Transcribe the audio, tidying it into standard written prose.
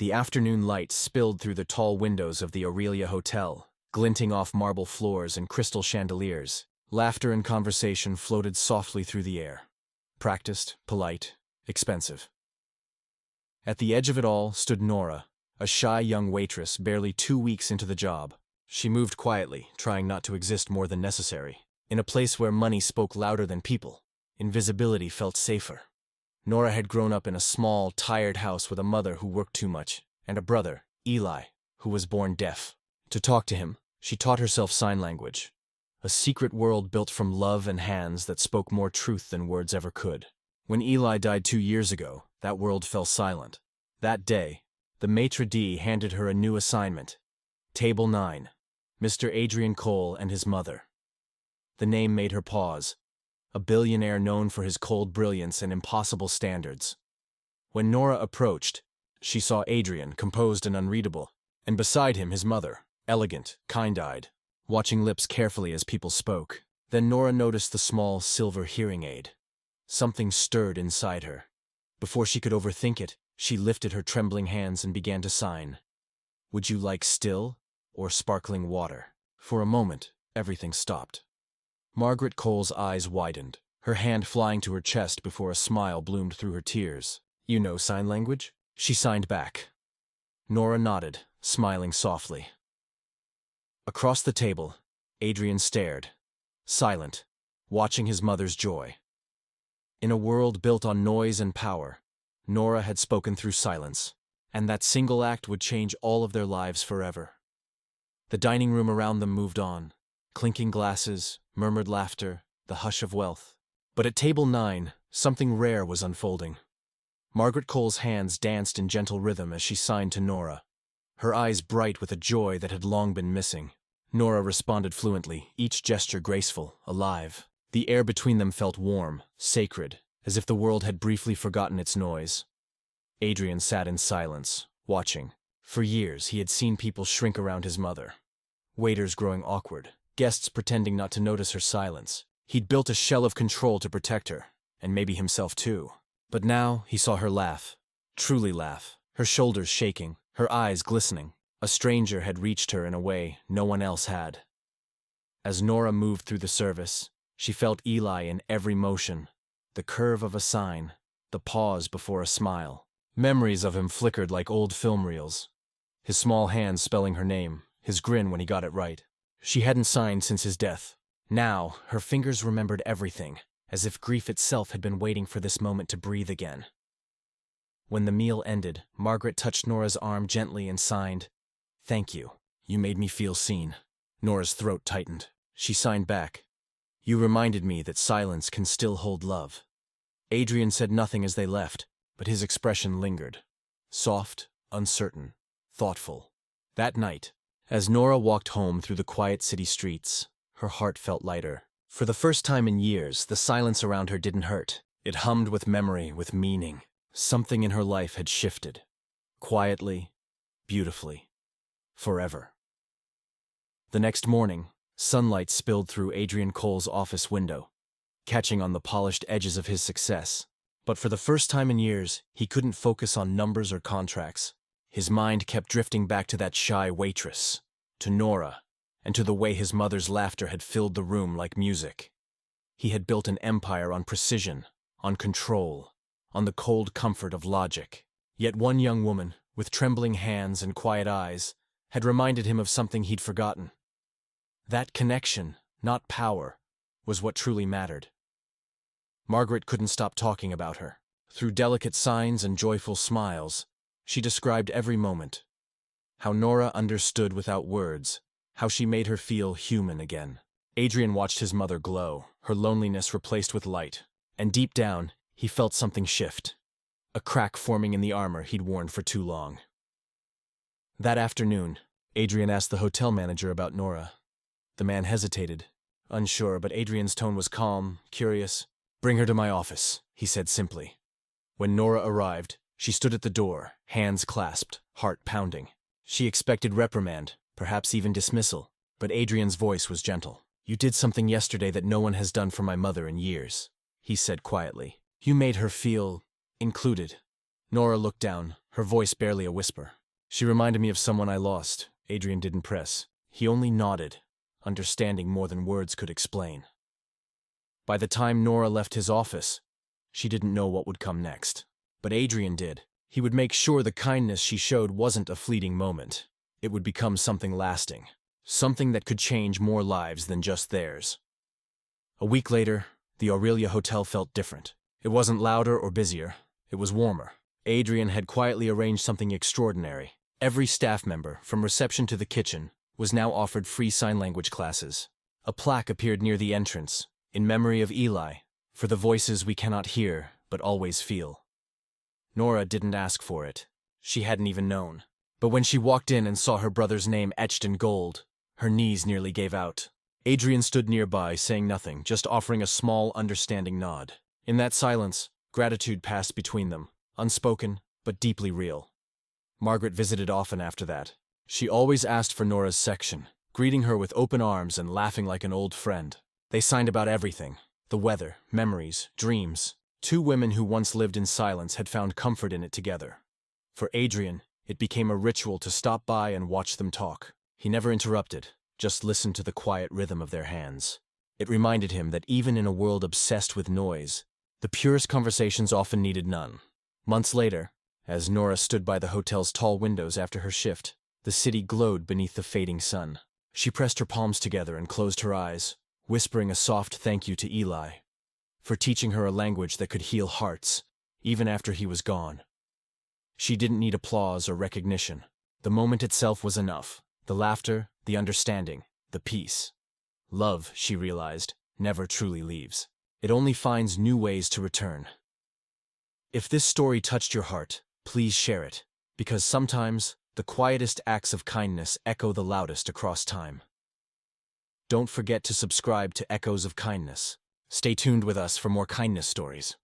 The afternoon light spilled through the tall windows of the Aurelia Hotel, glinting off marble floors and crystal chandeliers. Laughter and conversation floated softly through the air. Practiced, polite, expensive. At the edge of it all stood Nora, a shy young waitress barely 2 weeks into the job. She moved quietly, trying not to exist more than necessary. In a place where money spoke louder than people, invisibility felt safer. Nora had grown up in a small, tired house with a mother who worked too much, and a brother, Eli, who was born deaf. To talk to him, she taught herself sign language, a secret world built from love and hands that spoke more truth than words ever could. When Eli died 2 years ago, that world fell silent. That day, the maitre d' handed her a new assignment. Table 9, Mr. Adrian Cole and his mother. The name made her pause, a billionaire known for his cold brilliance and impossible standards. When Nora approached, she saw Adrian, composed and unreadable, and beside him his mother, elegant, kind-eyed, watching lips carefully as people spoke. Then Nora noticed the small silver hearing aid. Something stirred inside her. Before she could overthink it, she lifted her trembling hands and began to sign. "Would you like still or sparkling water?" For a moment, everything stopped. Margaret Cole's eyes widened, her hand flying to her chest before a smile bloomed through her tears. "You know sign language?" She signed back. Nora nodded, smiling softly. Across the table, Adrian stared, silent, watching his mother's joy. In a world built on noise and power, Nora had spoken through silence, and that single act would change all of their lives forever. The dining room around them moved on, clinking glasses, murmured laughter, the hush of wealth. But at table 9, something rare was unfolding. Margaret Cole's hands danced in gentle rhythm as she signed to Nora, her eyes bright with a joy that had long been missing. Nora responded fluently, each gesture graceful, alive. The air between them felt warm, sacred, as if the world had briefly forgotten its noise. Adrian sat in silence, watching. For years he had seen people shrink around his mother. Waiters growing awkward, guests pretending not to notice her silence. He'd built a shell of control to protect her, and maybe himself too. But now he saw her laugh, truly laugh, her shoulders shaking, her eyes glistening. A stranger had reached her in a way no one else had. As Nora moved through the service, she felt Eli in every motion, the curve of a sign, the pause before a smile. Memories of him flickered like old film reels. His small hands spelling her name, his grin when he got it right. She hadn't signed since his death. Now, her fingers remembered everything, as if grief itself had been waiting for this moment to breathe again. When the meal ended, Margaret touched Nora's arm gently and signed, "Thank you. You made me feel seen." Nora's throat tightened. She signed back, "You reminded me that silence can still hold love." Adrian said nothing as they left, but his expression lingered. Soft, uncertain, thoughtful. That night, as Nora walked home through the quiet city streets, her heart felt lighter. For the first time in years, the silence around her didn't hurt. It hummed with memory, with meaning. Something in her life had shifted. Quietly, beautifully, forever. The next morning, sunlight spilled through Adrian Cole's office window, catching on the polished edges of his success. But for the first time in years, he couldn't focus on numbers or contracts. His mind kept drifting back to that shy waitress, to Nora, and to the way his mother's laughter had filled the room like music. He had built an empire on precision, on control, on the cold comfort of logic. Yet one young woman, with trembling hands and quiet eyes, had reminded him of something he'd forgotten. That connection, not power, was what truly mattered. Margaret couldn't stop talking about her. Through delicate signs and joyful smiles, she described every moment. How Nora understood without words, how she made her feel human again. Adrian watched his mother glow, her loneliness replaced with light, and deep down, he felt something shift, a crack forming in the armor he'd worn for too long. That afternoon, Adrian asked the hotel manager about Nora. The man hesitated, unsure, but Adrian's tone was calm, curious. "Bring her to my office," he said simply. When Nora arrived, she stood at the door, hands clasped, heart pounding. She expected reprimand, perhaps even dismissal, but Adrian's voice was gentle. "You did something yesterday that no one has done for my mother in years," he said quietly. "You made her feel included, Nora looked down, her voice barely a whisper. She reminded me of someone I lost. Adrian didn't press. He only nodded, understanding more than words could explain. By the time Nora left his office, she didn't know what would come next. But Adrian did. He would make sure the kindness she showed wasn't a fleeting moment. It would become something lasting. Something that could change more lives than just theirs. A week later, the Aurelia Hotel felt different. It wasn't louder or busier. It was warmer. Adrian had quietly arranged something extraordinary. Every staff member, from reception to the kitchen, was now offered free sign language classes. A plaque appeared near the entrance, in memory of Eli, for the voices we cannot hear but always feel. Nora didn't ask for it. She hadn't even known. But when she walked in and saw her brother's name etched in gold, her knees nearly gave out. Adrian stood nearby, saying nothing, just offering a small, understanding nod. In that silence, gratitude passed between them, unspoken, but deeply real. Margaret visited often after that. She always asked for Nora's section, greeting her with open arms and laughing like an old friend. They signed about everything: the weather, memories, dreams. Two women who once lived in silence had found comfort in it together. For Adrian, it became a ritual to stop by and watch them talk. He never interrupted, just listened to the quiet rhythm of their hands. It reminded him that even in a world obsessed with noise, the purest conversations often needed none. Months later, as Nora stood by the hotel's tall windows after her shift, the city glowed beneath the fading sun. She pressed her palms together and closed her eyes, whispering a soft thank you to Eli, for teaching her a language that could heal hearts, even after he was gone. She didn't need applause or recognition. The moment itself was enough. The laughter, the understanding, the peace. Love, she realized, never truly leaves. It only finds new ways to return. If this story touched your heart, please share it, because sometimes the quietest acts of kindness echo the loudest across time. Don't forget to subscribe to Echoes of Kindness. Stay tuned with us for more kindness stories.